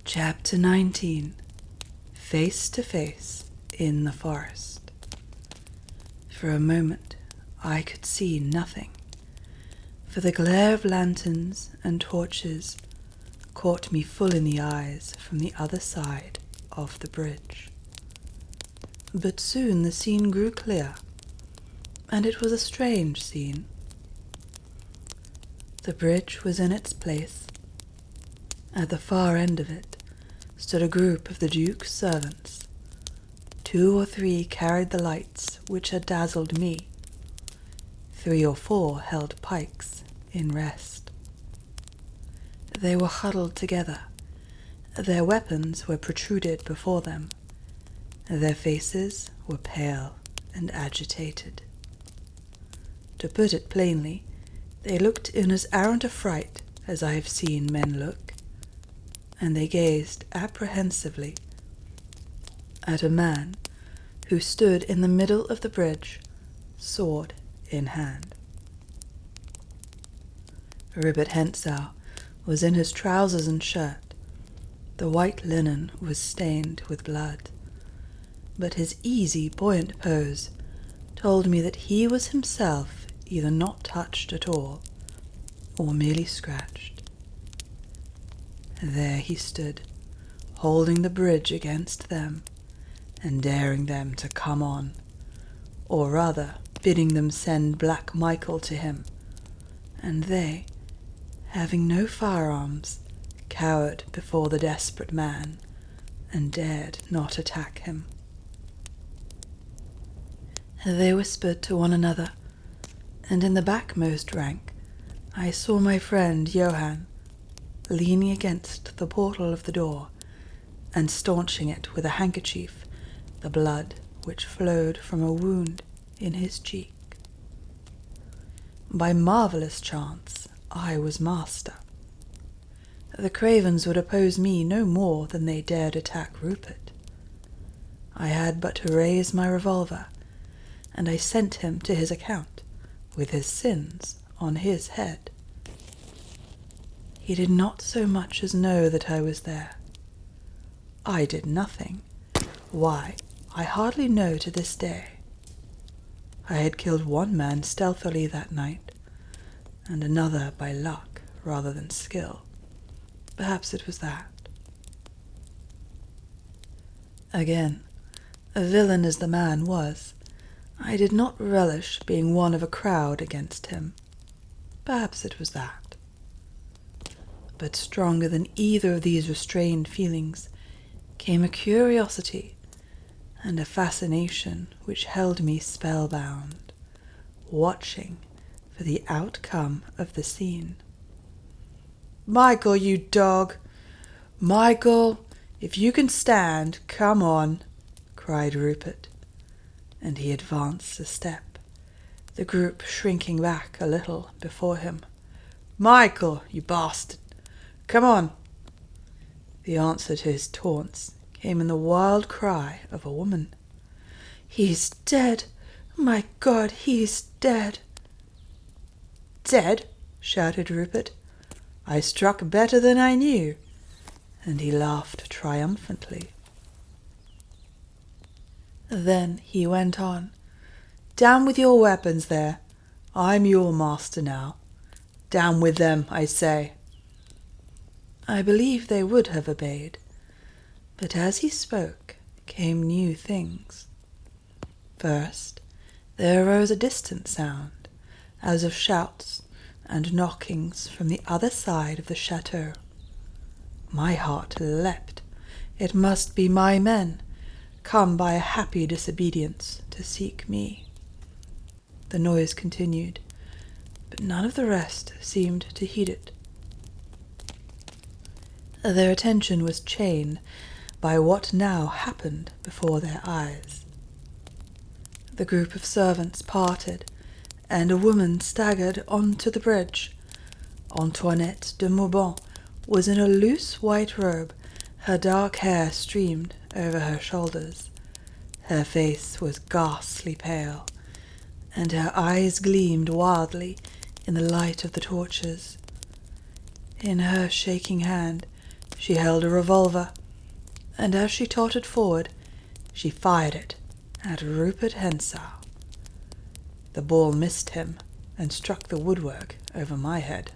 Chapter 19. Face to Face in the Forest. For a moment I could see nothing, for the glare of lanterns and torches caught me full in the eyes from the other side of the bridge. But soon the scene grew clear, and it was a strange scene. The bridge was in its place. At the far end of it stood a group of the Duke's servants. 2 or 3 carried the lights which had dazzled me. 3 or 4 held pikes in rest. They were huddled together. Their weapons were protruded before them. Their faces were pale and agitated. To put it plainly, they looked in as arrant a fright as I have seen men look, and they gazed apprehensively at a man who stood in the middle of the bridge, sword in hand. Ribbet Hentzau was in his trousers and shirt. The white linen was stained with blood, but his easy, buoyant pose told me that he was himself either not touched at all or merely scratched. There he stood, holding the bridge against them, and daring them to come on, or rather bidding them send Black Michael to him, and they, having no firearms, cowered before the desperate man, and dared not attack him. They whispered to one another, and in the backmost rank I saw my friend Johann leaning against the portal of the door and staunching it with a handkerchief the blood which flowed from a wound in his cheek. By marvellous chance I was master. The cravens would oppose me no more than they dared attack Rupert. I had but to raise my revolver, and I sent him to his account, with his sins on his head. He did not so much as know that I was there. I did nothing. Why, I hardly know to this day. I had killed one man stealthily that night, and another by luck rather than skill. Perhaps it was that. Again, a villain as the man was, I did not relish being one of a crowd against him. Perhaps it was that. But stronger than either of these restrained feelings came a curiosity and a fascination which held me spellbound, watching for the outcome of the scene. "Michael, you dog! Michael, if you can stand, come on!" cried Rupert, and he advanced a step, the group shrinking back a little before him. "Michael, you bastard! Come on!" The answer to his taunts came in the wild cry of a woman. "He's dead! My God, he's dead!" "Dead?" shouted Rupert. "I struck better than I knew," and he laughed triumphantly. Then he went on. "Down with your weapons there. I'm your master now. Down with them, I say." I believe they would have obeyed, but as he spoke came new things. First, there arose a distant sound, as of shouts and knockings from the other side of the chateau. My heart leapt. It must be my men, come by a happy disobedience to seek me. The noise continued, but none of the rest seemed to heed it. Their attention was chained by what now happened before their eyes. The group of servants parted, and a woman staggered onto the bridge. Antoinette de Mauban was in a loose white robe, her dark hair streamed over her shoulders. Her face was ghastly pale, and her eyes gleamed wildly in the light of the torches. In her shaking hand She held a revolver, and as she tottered forward, she fired it at Rupert Henshaw. The ball missed him and struck the woodwork over my head.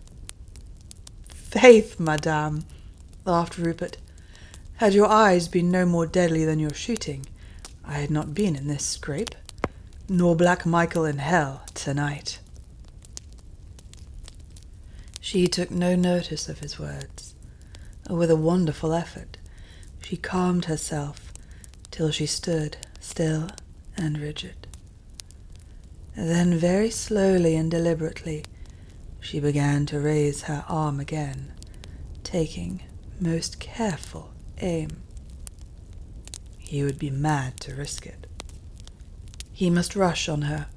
"Faith, madame," laughed Rupert, "had your eyes been no more deadly than your shooting, I had not been in this scrape, nor Black Michael in hell tonight." She took no notice of his words. With a wonderful effort, she calmed herself till she stood still and rigid. Then very slowly and deliberately she began to raise her arm again, taking most careful aim. He would be mad to risk it. He must rush on her,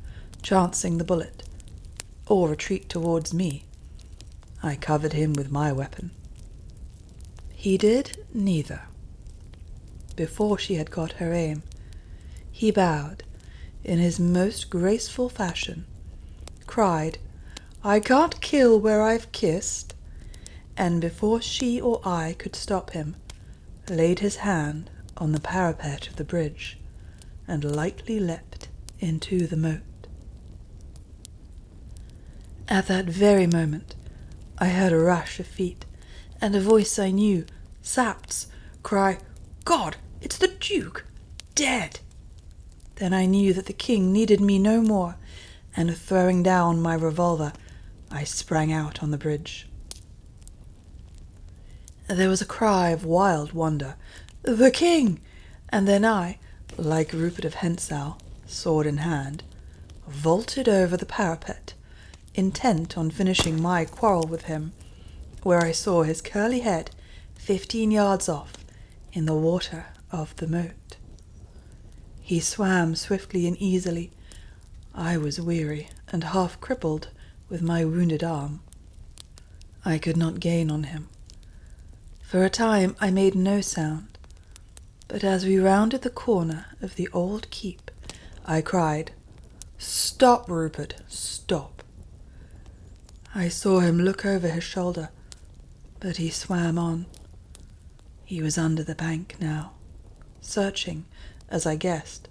chancing the bullet, or retreat towards me. I covered him with my weapon. He did neither. Before she had got her aim, he bowed in his most graceful fashion, cried, "I can't kill where I've kissed," and before she or I could stop him, laid his hand on the parapet of the bridge and lightly leapt into the moat. At that very moment, I heard a rush of feet, and a voice I knew, Sapt's, cry, "God, it's the Duke! Dead!" Then I knew that the king needed me no more, and throwing down my revolver, I sprang out on the bridge. There was a cry of wild wonder, "The king!" And then I, like Rupert of Henshaw, sword in hand, vaulted over the parapet, intent on finishing my quarrel with him, where I saw his curly head 15 yards off in the water of the moat. He swam swiftly and easily. I was weary and half crippled with my wounded arm. I could not gain on him. For a time I made no sound, but as we rounded the corner of the old keep, I cried, "Stop, Rupert, stop." I saw him look over his shoulder, but he swam on. He was under the bank now, searching, as I guessed,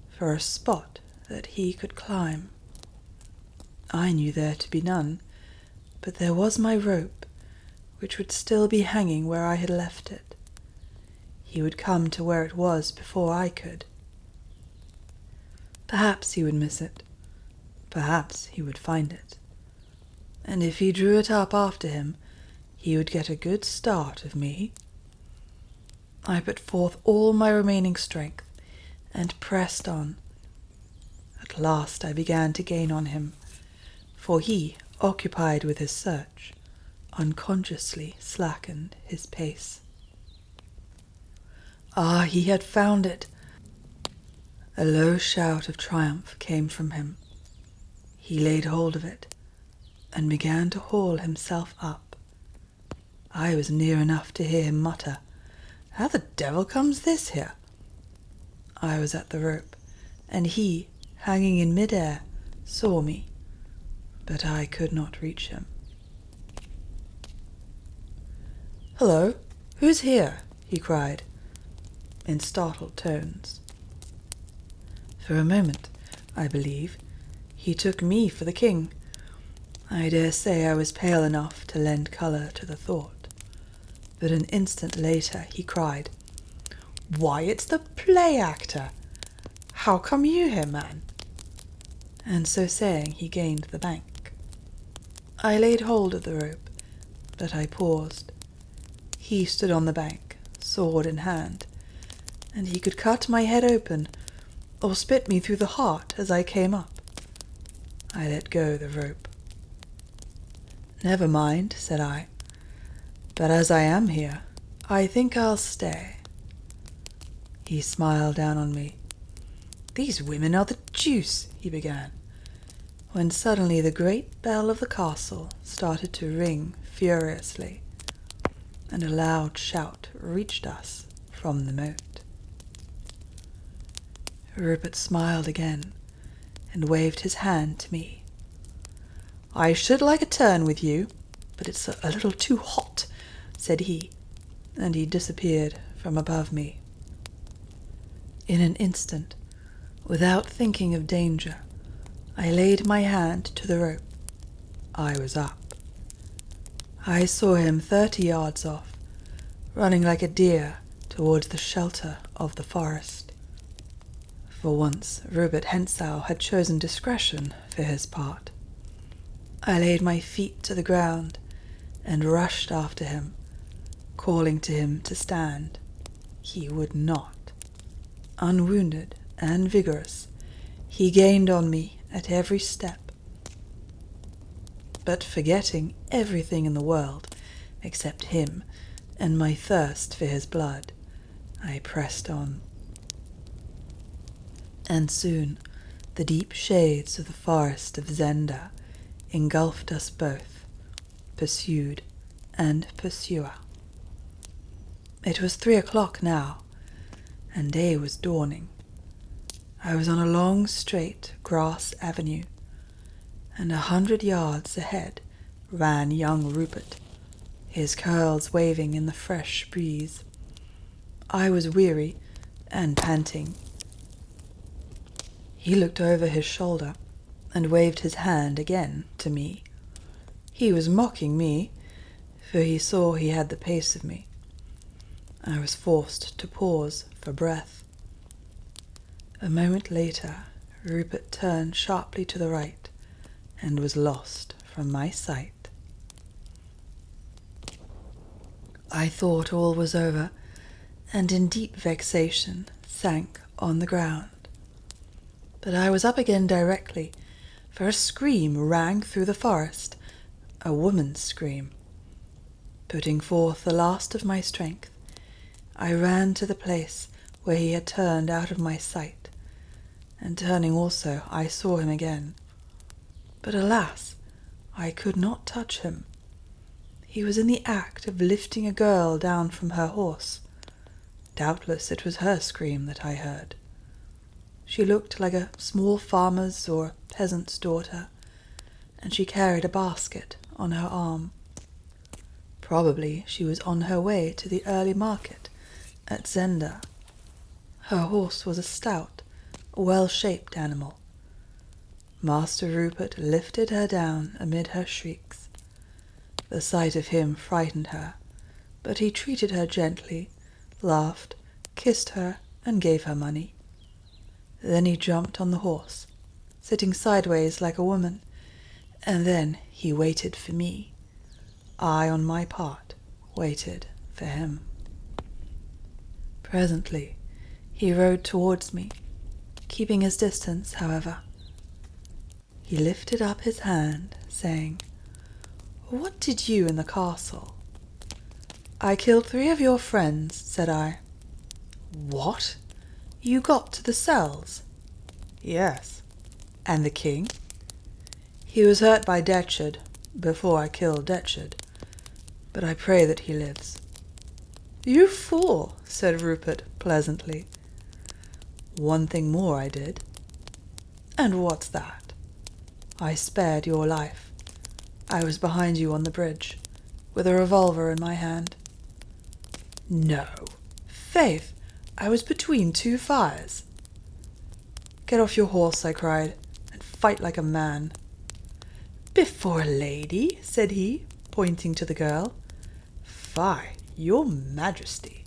for a spot that he could climb. I knew there to be none, but there was my rope, which would still be hanging where I had left it. He would come to where it was before I could. Perhaps he would miss it. Perhaps he would find it. And if he drew it up after him, he would get a good start of me. I put forth all my remaining strength and pressed on. At last I began to gain on him, for he, occupied with his search, unconsciously slackened his pace. Ah, he had found it! A low shout of triumph came from him. He laid hold of it, and began to haul himself up. I was near enough to hear him mutter, "How the devil comes this here?" I was at the rope, and he, hanging in mid-air, saw me, but I could not reach him. "Hello, who's here?" he cried, in startled tones. For a moment, I believe, he took me for the king. I dare say I was pale enough to lend colour to the thought, but an instant later he cried, "Why, it's the play-actor! How come you here, man?" And so saying, he gained the bank. I laid hold of the rope, but I paused. He stood on the bank, sword in hand, and he could cut my head open or spit me through the heart as I came up. I let go the rope. "Never mind," said I, "but as I am here, I think I'll stay." He smiled down on me. "These women are the deuce," he began, when suddenly the great bell of the castle started to ring furiously, and a loud shout reached us from the moat. Rupert smiled again, and waved his hand to me. "I should like a turn with you, but it's a little too hot," said he, and he disappeared from above me. In an instant, without thinking of danger, I laid my hand to the rope. I was up. I saw him 30 yards off, running like a deer towards the shelter of the forest. For once, Rupert Hensau had chosen discretion for his part. I laid my feet to the ground and rushed after him, calling to him to stand. He would not. Unwounded and vigorous, he gained on me at every step. But forgetting everything in the world except him and my thirst for his blood, I pressed on. And soon the deep shades of the forest of Zenda engulfed us both, pursued and pursuer. It was 3 o'clock now, and day was dawning. I was on a long, straight grass avenue, and 100 yards ahead ran young Rupert, his curls waving in the fresh breeze. I was weary and panting. He looked over his shoulder and waved his hand again to me. He was mocking me, for he saw he had the pace of me. I was forced to pause for breath. A moment later, Rupert turned sharply to the right and was lost from my sight. I thought all was over, and in deep vexation sank on the ground. But I was up again directly, for a scream rang through the forest, a woman's scream. Putting forth the last of my strength, I ran to the place where he had turned out of my sight, and turning also I saw him again. But alas, I could not touch him. He was in the act of lifting a girl down from her horse. Doubtless it was her scream that I heard. She looked like a small farmer's or peasant's daughter, and she carried a basket on her arm. Probably she was on her way to the early market at Zenda. Her horse was a stout, well-shaped animal. Master Rupert lifted her down amid her shrieks. The sight of him frightened her, but he treated her gently, laughed, kissed her, and gave her money. Then he jumped on the horse, sitting sideways like a woman, and then he waited for me. I, on my part, waited for him. Presently, he rode towards me, keeping his distance, however. He lifted up his hand, saying, "What did you in the castle?" "I killed 3 of your friends," said I. "What? You got to the cells?" "Yes." "And the king?" "He was hurt by Detchard before I killed Detchard, but I pray that he lives." "You fool," said Rupert pleasantly. "One thing more I did." "And what's that?" "I spared your life. I was behind you on the bridge, with a revolver in my hand." "No. Faith, I was between 2 fires." "Get off your horse," I cried, "and fight like a man." "Before a lady?" said he, pointing to the girl. "Fie, your majesty."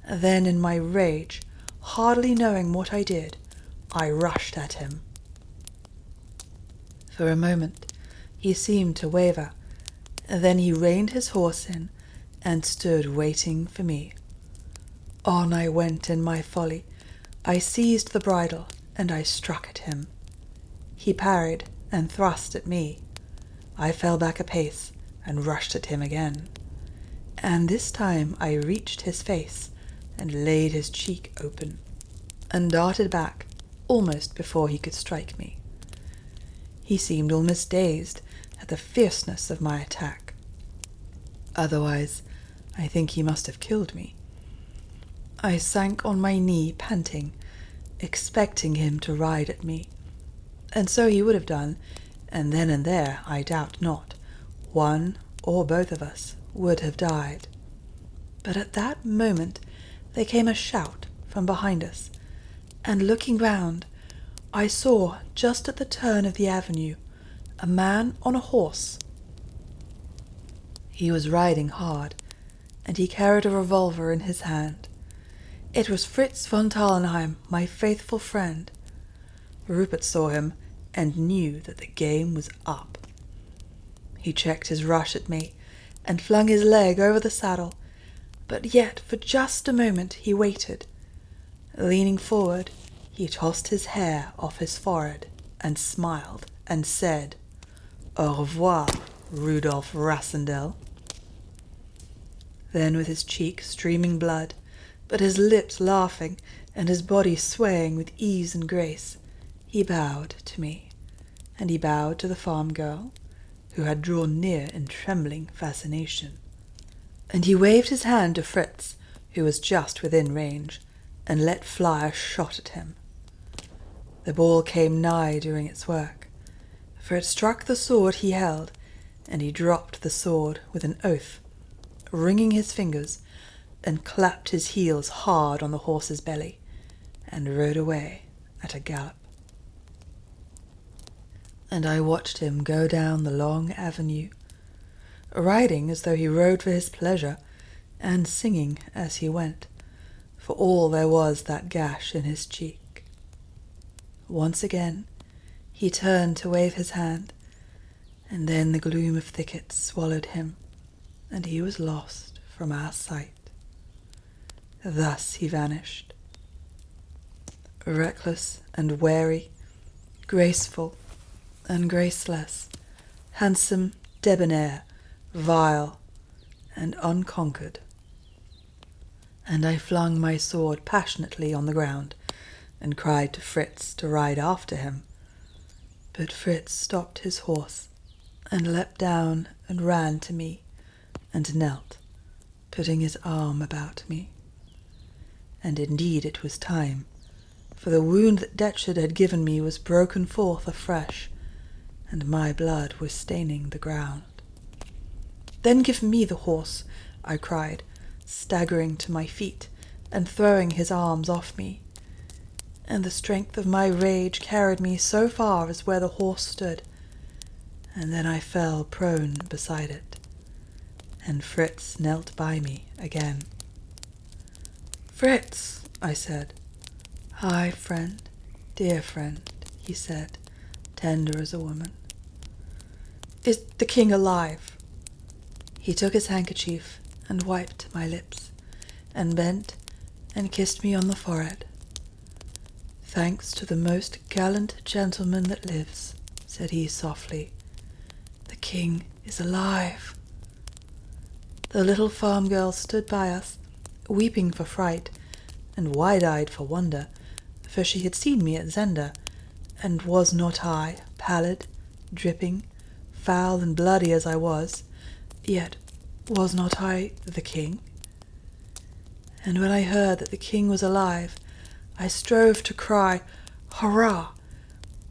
Then in my rage, hardly knowing what I did, I rushed at him. For a moment he seemed to waver, then he reined his horse in and stood waiting for me. On I went in my folly. I seized the bridle and I struck at him. He parried and thrust at me. I fell back a pace and rushed at him again, and this time I reached his face and laid his cheek open, and darted back almost before he could strike me. He seemed almost dazed at the fierceness of my attack. Otherwise, I think he must have killed me. I sank on my knee, panting, expecting him to ride at me, and so he would have done, and then and there, I doubt not, one or both of us would have died. But at that moment there came a shout from behind us, and looking round, I saw just at the turn of the avenue a man on a horse. He was riding hard, and he carried a revolver in his hand. It was Fritz von Tarlenheim, my faithful friend. Rupert saw him and knew that the game was up. He checked his rush at me and flung his leg over the saddle, but yet for just a moment he waited. Leaning forward, he tossed his hair off his forehead and smiled and said, "Au revoir, Rudolf Rassendel." Then, with his cheek streaming blood, but his lips laughing and his body swaying with ease and grace, he bowed to me, and he bowed to the farm girl, who had drawn near in trembling fascination. And he waved his hand to Fritz, who was just within range, and let fly a shot at him. The ball came nigh doing its work, for it struck the sword he held, and he dropped the sword with an oath, wringing his fingers, and clapped his heels hard on the horse's belly, and rode away at a gallop. And I watched him go down the long avenue, riding as though he rode for his pleasure, and singing as he went, for all there was that gash in his cheek. Once again he turned to wave his hand, and then the gloom of thickets swallowed him, and he was lost from our sight. Thus he vanished, reckless and wary, graceful and graceless, handsome, debonair, vile, and unconquered. And I flung my sword passionately on the ground, and cried to Fritz to ride after him. But Fritz stopped his horse, and leapt down and ran to me, and knelt, putting his arm about me. And indeed it was time, for the wound that Detcherd had given me was broken forth afresh, and my blood was staining the ground. "Then give me the horse," I cried, staggering to my feet and throwing his arms off me. And the strength of my rage carried me so far as where the horse stood, and then I fell prone beside it, and Fritz knelt by me again. "Fritz," I said. "Hi, friend, dear friend," he said, tender as a woman. "Is the king alive?" He took his handkerchief and wiped my lips, and bent and kissed me on the forehead. "Thanks to the most gallant gentleman that lives," said he softly. "The king is alive." The little farm girl stood by us, weeping for fright, and wide-eyed for wonder, for she had seen me at Zenda, and was not I, pallid, dripping, foul and bloody as I was, yet was not I the king? And when I heard that the king was alive, I strove to cry, "Hurrah!"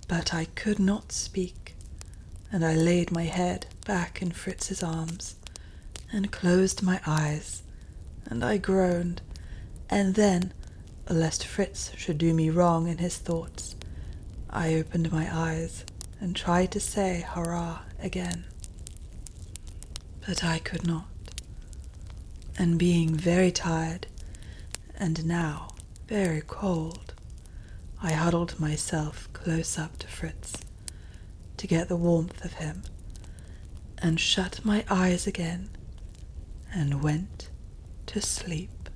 but I could not speak, and I laid my head back in Fritz's arms, and closed my eyes, and I groaned, and then, lest Fritz should do me wrong in his thoughts, I opened my eyes and tried to say "hurrah" again. But I could not, and being very tired, and now very cold, I huddled myself close up to Fritz, to get the warmth of him, and shut my eyes again, and went to sleep.